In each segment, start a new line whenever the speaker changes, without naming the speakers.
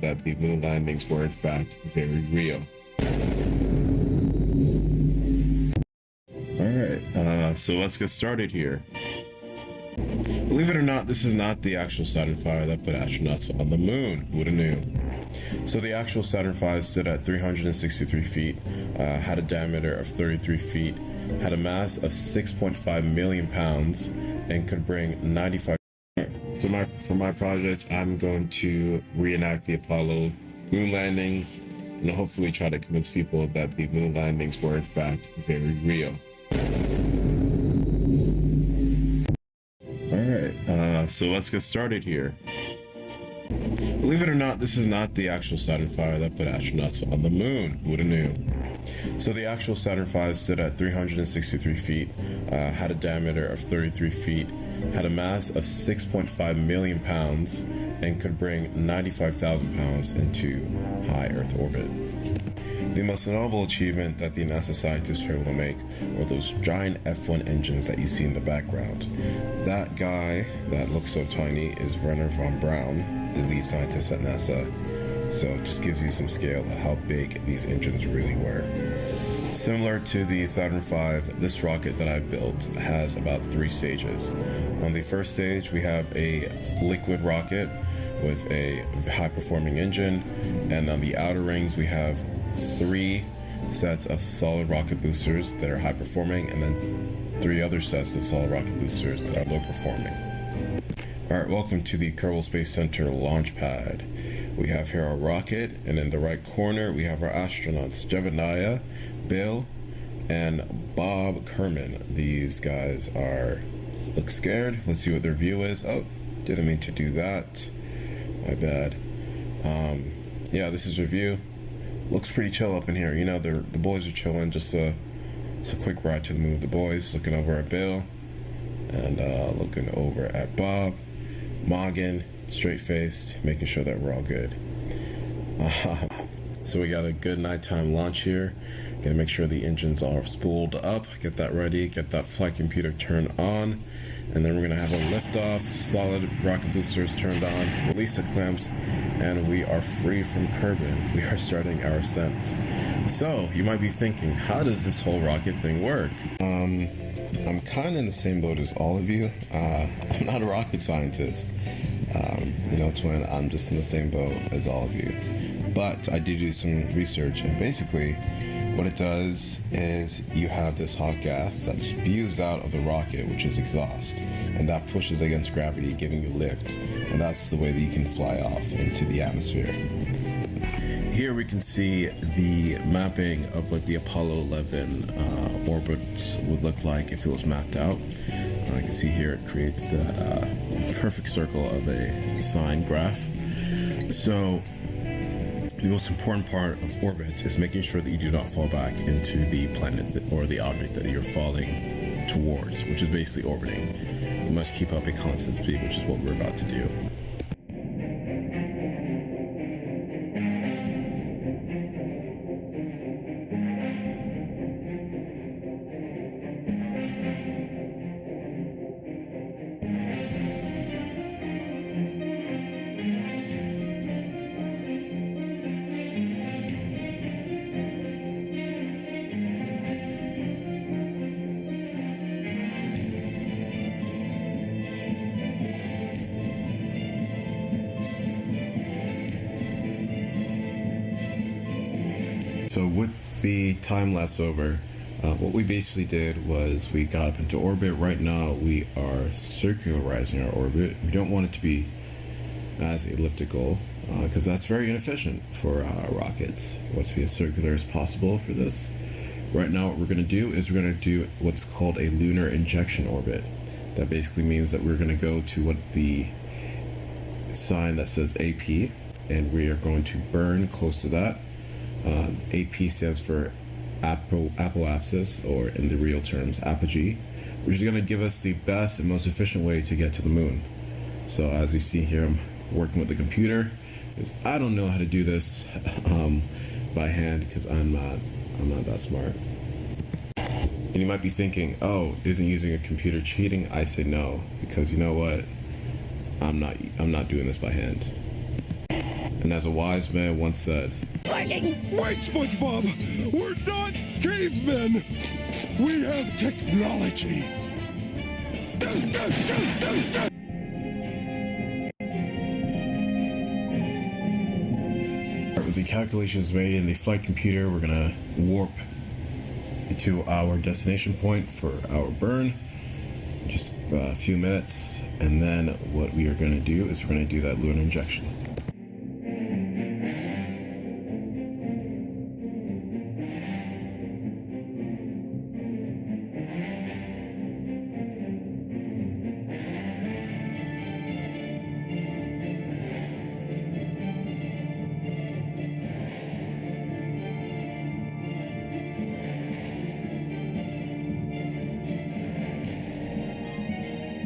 that the moon landings were in fact very real. Alright, so let's get started here. Believe it or not, this is not the actual Saturn V that put astronauts on the moon. Who would have knew? So the actual Saturn V stood at 363 feet, had a diameter of 33 feet, had a mass of 6.5 million pounds, and could bring 95. So for my project, I'm going to reenact the Apollo moon landings and hopefully try to convince people that the moon landings were in fact very real. Alright, so let's get started here. Believe it or not, this is not the actual Saturn V that put astronauts on the moon. Who would have knew? So the actual Saturn V stood at 363 feet, had a diameter of 33 feet, had a mass of 6.5 million pounds, and could bring 95,000 pounds into high Earth orbit. The most notable achievement that the NASA scientists were able to make were those giant F1 engines that you see in the background. That guy that looks so tiny is Werner von Braun, the lead scientist at NASA. So it just gives you some scale of how big these engines really were. Similar to the Saturn V, this rocket that I've built has about 3 stages. On the first stage, we have a liquid rocket with a high-performing engine, and on the outer rings, we have 3 sets of solid rocket boosters that are high-performing, and then 3 other sets of solid rocket boosters that are low-performing. Alright, welcome to the Kerbal Space Center launch pad. We have here our rocket, and in the right corner we have our astronauts, Jebediah, Bill, and Bob Kerman. These guys look scared. Let's see what their view is. Oh, didn't mean to do that. My bad. Yeah, this is their view. Looks pretty chill up in here. You know, the boys are chilling. Just a quick ride to the moon with the boys. Looking over at Bill, and looking over at Bob. Morgan, straight-faced, making sure that we're all good. So we got a good nighttime launch here. Gonna make sure the engines are spooled up, get that ready, get that flight computer turned on, and then we're gonna have a liftoff, solid rocket boosters turned on, release the clamps, and we are free from Kerbin. We are starting our ascent. So you might be thinking, how does this whole rocket thing work? I'm kind of in the same boat as all of you. I'm not a rocket scientist. You know, it's when I'm just in the same boat as all of you. But I did do some research, and basically what it does is you have this hot gas that spews out of the rocket, which is exhaust, and that pushes against gravity, giving you lift. And that's the way that you can fly off into the atmosphere. Here we can see the mapping of what the Apollo 11 orbit would look like if it was mapped out. I can see here it creates the perfect circle of a sine graph. So the most important part of orbit is making sure that you do not fall back into the planet or the object that you're falling towards, which is basically orbiting. You must keep up a constant speed, which is what we're about to do. So with the time lapse over, what we basically did was we got up into orbit. Right now we are circularizing our orbit. We don't want it to be as elliptical because that's very inefficient for rockets. We want it to be as circular as possible for this. Right now what we're going to do is we're going to do what's called a lunar injection orbit. That basically means that we're going to go to what the sign that says AP, and we are going to burn close to that. AP stands for apoapsis, or in the real terms, apogee, which is going to give us the best and most efficient way to get to the moon. So as you see here, I'm working with the computer, because I don't know how to do this by hand, because I'm not that smart. And you might be thinking, oh, isn't using a computer cheating? I say no, because you know what? I'm not doing this by hand. And as a wise man once said,
Wait, SpongeBob! We're not cavemen! We have technology!
With the calculations made in the flight computer, we're gonna warp to our destination point for our burn. Just a few minutes, and then what we are gonna do is we're gonna do that lunar injection.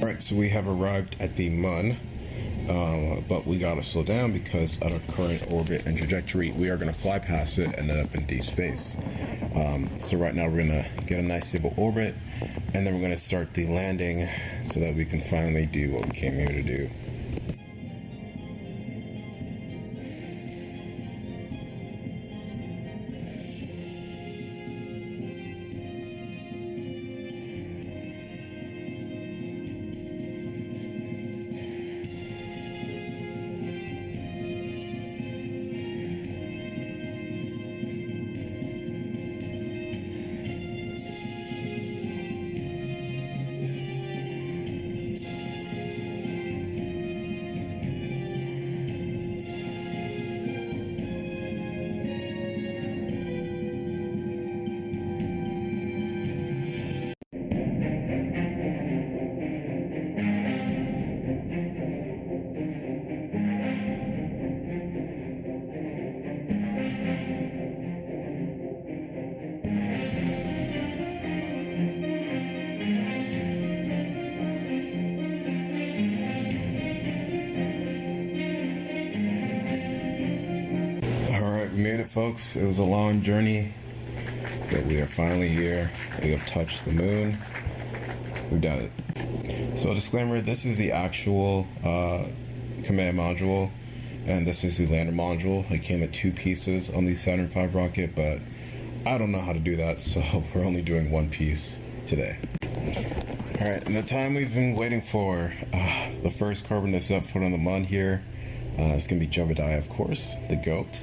Alright, so we have arrived at the moon, but we gotta slow down because at our current orbit and trajectory, we are gonna fly past it and end up in deep space. So right now we're gonna get a nice stable orbit, and then we're gonna start the landing so that we can finally do what we came here to do. We made it, folks. It was a long journey, but we are finally here. We have touched the moon. We've done it. So, disclaimer, this is the actual command module, and this is the lander module. It came in 2 pieces on the Saturn V rocket, but I don't know how to do that, so we're only doing 1 piece today. Alright, and the time we've been waiting for, the first carbon to set foot on the moon here, it's going to be Jebediah, of course, the GOAT.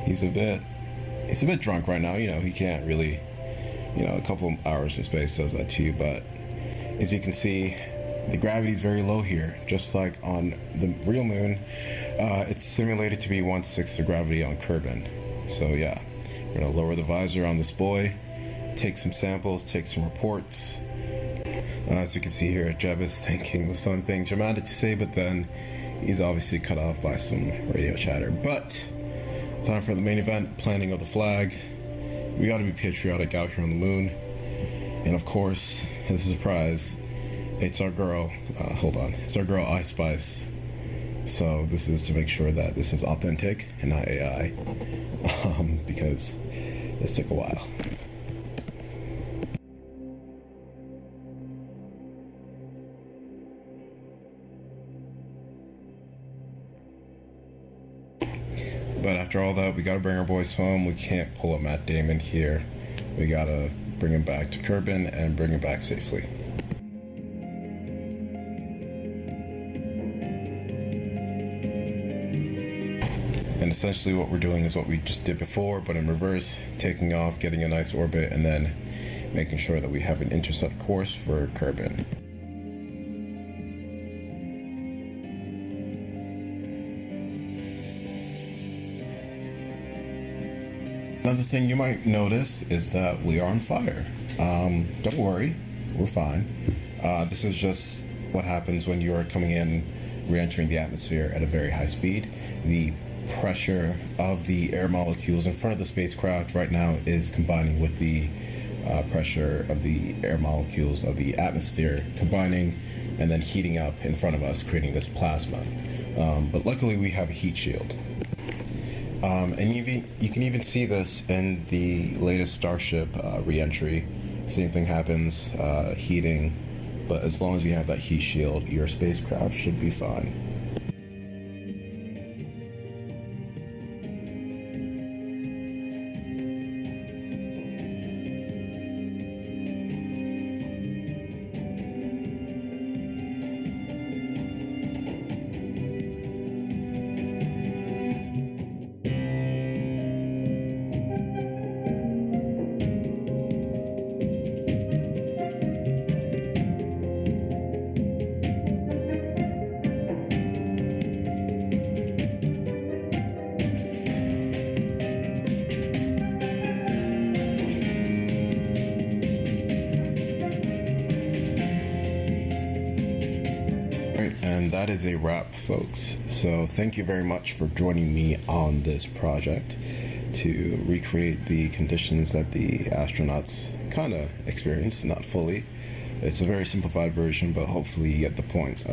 He's a bit drunk right now. You know, he can't really, a couple hours in space does that to you, but as you can see, the gravity is very low here, just like on the real moon. It's simulated to be 1/6 the gravity on Kerbin. So yeah, we're gonna lower the visor on this boy, take some samples, take some reports. As you can see here, Jeb is thinking something dramatic to say, but then he's obviously cut off by some radio chatter. But time for the main event, planting of the flag. We got to be patriotic out here on the moon. And of course, as a surprise, it's our girl, it's our girl Ice Spice. So this is to make sure that this is authentic and not AI, because this took a while. But after all that, we gotta bring our boys home. We can't pull up Matt Damon here. We gotta bring him back to Kerbin and bring him back safely. And essentially what we're doing is what we just did before, but in reverse, taking off, getting a nice orbit, and then making sure that we have an intercept course for Kerbin. Another thing you might notice is that we are on fire. Don't worry, we're fine. This is just what happens when you're coming in, re-entering the atmosphere at a very high speed. The pressure of the air molecules in front of the spacecraft right now is combining with the pressure of the air molecules of the atmosphere, combining and then heating up in front of us, creating this plasma. But luckily we have a heat shield. And you can even see this in the latest Starship re-entry. Same thing happens, heating, but as long as you have that heat shield, your spacecraft should be fine. that is a wrap, folks. So thank you very much for joining me on this project to recreate the conditions that the astronauts kind of experienced, not fully. It's a very simplified version, but hopefully you get the point.